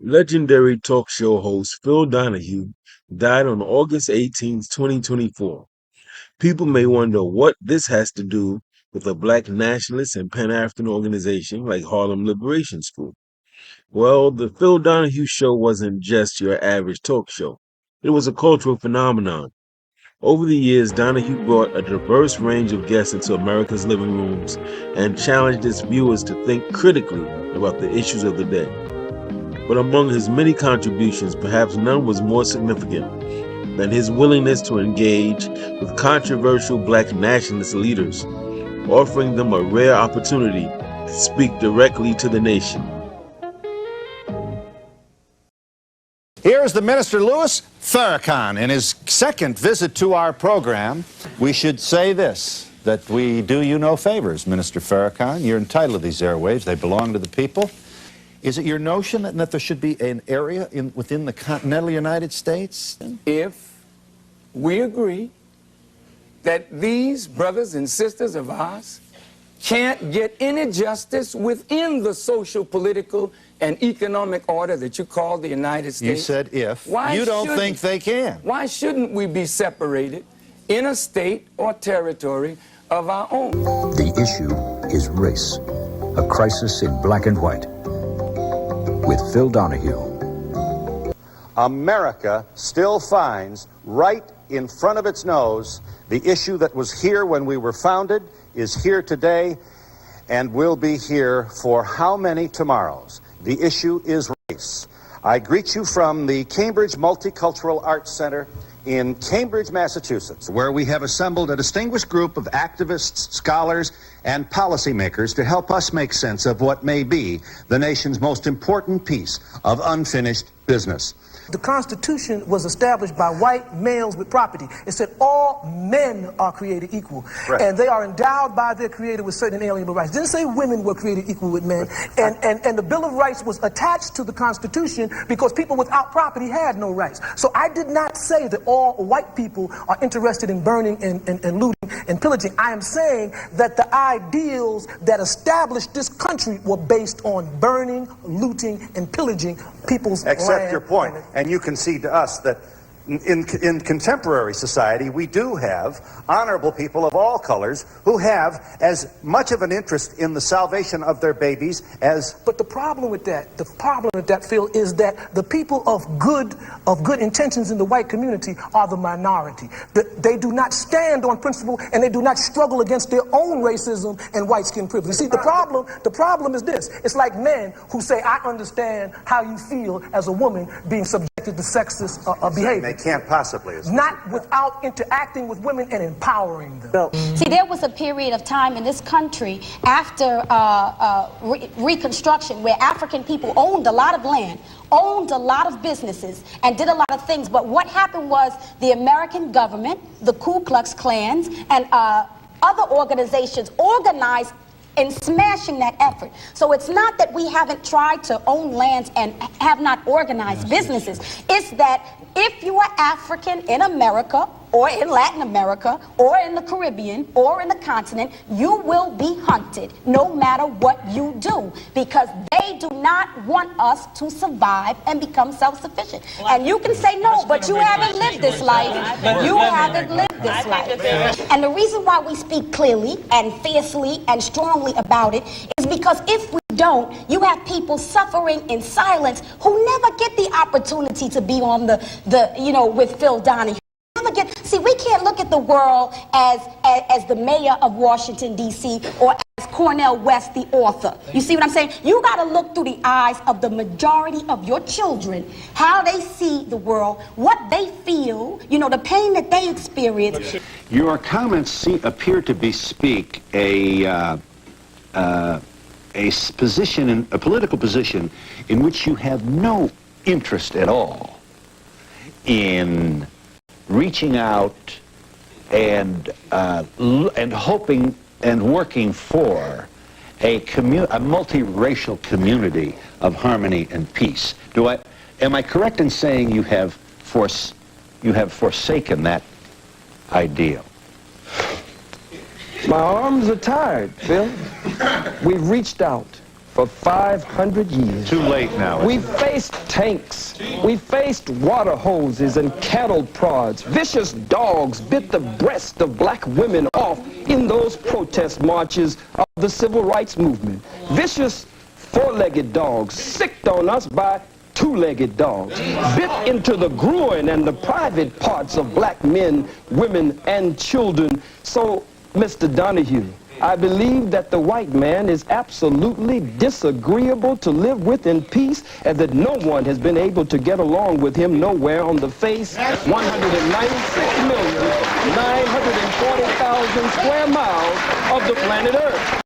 Legendary talk show host Phil Donahue died on August 18, 2024. People may wonder what this has to do with a Black Nationalist and Pan-African organization like Harlem Liberation School. Well, the Phil Donahue Show wasn't just your average talk show. It was a cultural phenomenon. Over the years, Donahue brought a diverse range of guests into America's living rooms and challenged its viewers to think critically about the issues of the day. But among his many contributions, perhaps none was more significant than his willingness to engage with controversial Black nationalist leaders, offering them a rare opportunity to speak directly to the nation. Here's the Minister Louis Farrakhan in his second visit to our program. We should say this, that we do you no favors, Minister Farrakhan. You're entitled to these airwaves. They belong to the people. Is it your notion that there should be an area within the continental United States? If we agree that these brothers and sisters of ours can't get any justice within the social, political, and economic order that you call the United States. You said if. You don't think they can. Why shouldn't we be separated in a state or territory of our own? The issue is race, a crisis in black and white. With Phil Donahue. America still finds right in front of its nose the issue that was here when we were founded, is here today, and will be here for how many tomorrows? The issue is race. I greet you from the Cambridge Multicultural Arts Center in Cambridge, Massachusetts, where we have assembled a distinguished group of activists, scholars, and policymakers to help us make sense of what may be the nation's most important piece of unfinished business. The Constitution was established by white males with property. It said all men are created equal. Right. And they are endowed by their creator with certain inalienable rights. It didn't say women were created equal with men. And the Bill of Rights was attached to the Constitution because people without property had no rights. So I did not say that all white people are interested in burning and looting and pillaging. I am saying that the ideals that established this country were based on burning, looting, and pillaging people's land. Accept your point. And you concede to us that in contemporary society, we do have honorable people of all colors who have as much of an interest in the salvation of their babies as... But the problem with that, Phil, is that the people of good intentions in the white community are the minority. They do not stand on principle, and they do not struggle against their own racism and white skin privilege. See, the problem is this. It's like men who say, I understand how you feel as a woman being subjected to sexist behavior. They can't possibly. Not without interacting with women and empowering them. See, there was a period of time in this country after Reconstruction where African people owned a lot of land, owned a lot of businesses, and did a lot of things. But what happened was the American government, the Ku Klux Klans, and other organizations organized in smashing that effort. So it's not that we haven't tried to own lands and have not organized businesses. It's that if you are African in America, or in Latin America, or in the Caribbean, or in the continent, you will be hunted no matter what you do, because they do not want us to survive and become self-sufficient. And you can say no, but you haven't lived this life. You haven't lived this life. And the reason why we speak clearly and fiercely and strongly about it is because if we don't, you have people suffering in silence who never get the opportunity to be on with Phil Donahue. See, we can't look at the world as the mayor of Washington, D.C., or as Cornel West, the author. You see what I'm saying? You got to look through the eyes of the majority of your children, how they see the world, what they feel, the pain that they experience. Your comments appear to bespeak a political position in which you have no interest at all in reaching out and hoping and working for a multiracial community of harmony and peace. Am I correct in saying you have forsaken that ideal? My arms are tired, Phil. We've reached out for 500 years. Too late now. We faced tanks. We faced water hoses and cattle prods. Vicious dogs bit the breast of black women off in those protest marches of the civil rights movement. Vicious four-legged dogs sicked on us by two-legged dogs, bit into the groin and the private parts of black men, women, and children. So, Mr. Donahue, I believe that the white man is absolutely disagreeable to live with in peace, and that no one has been able to get along with him nowhere on the face 196,940,000 square miles of the planet Earth.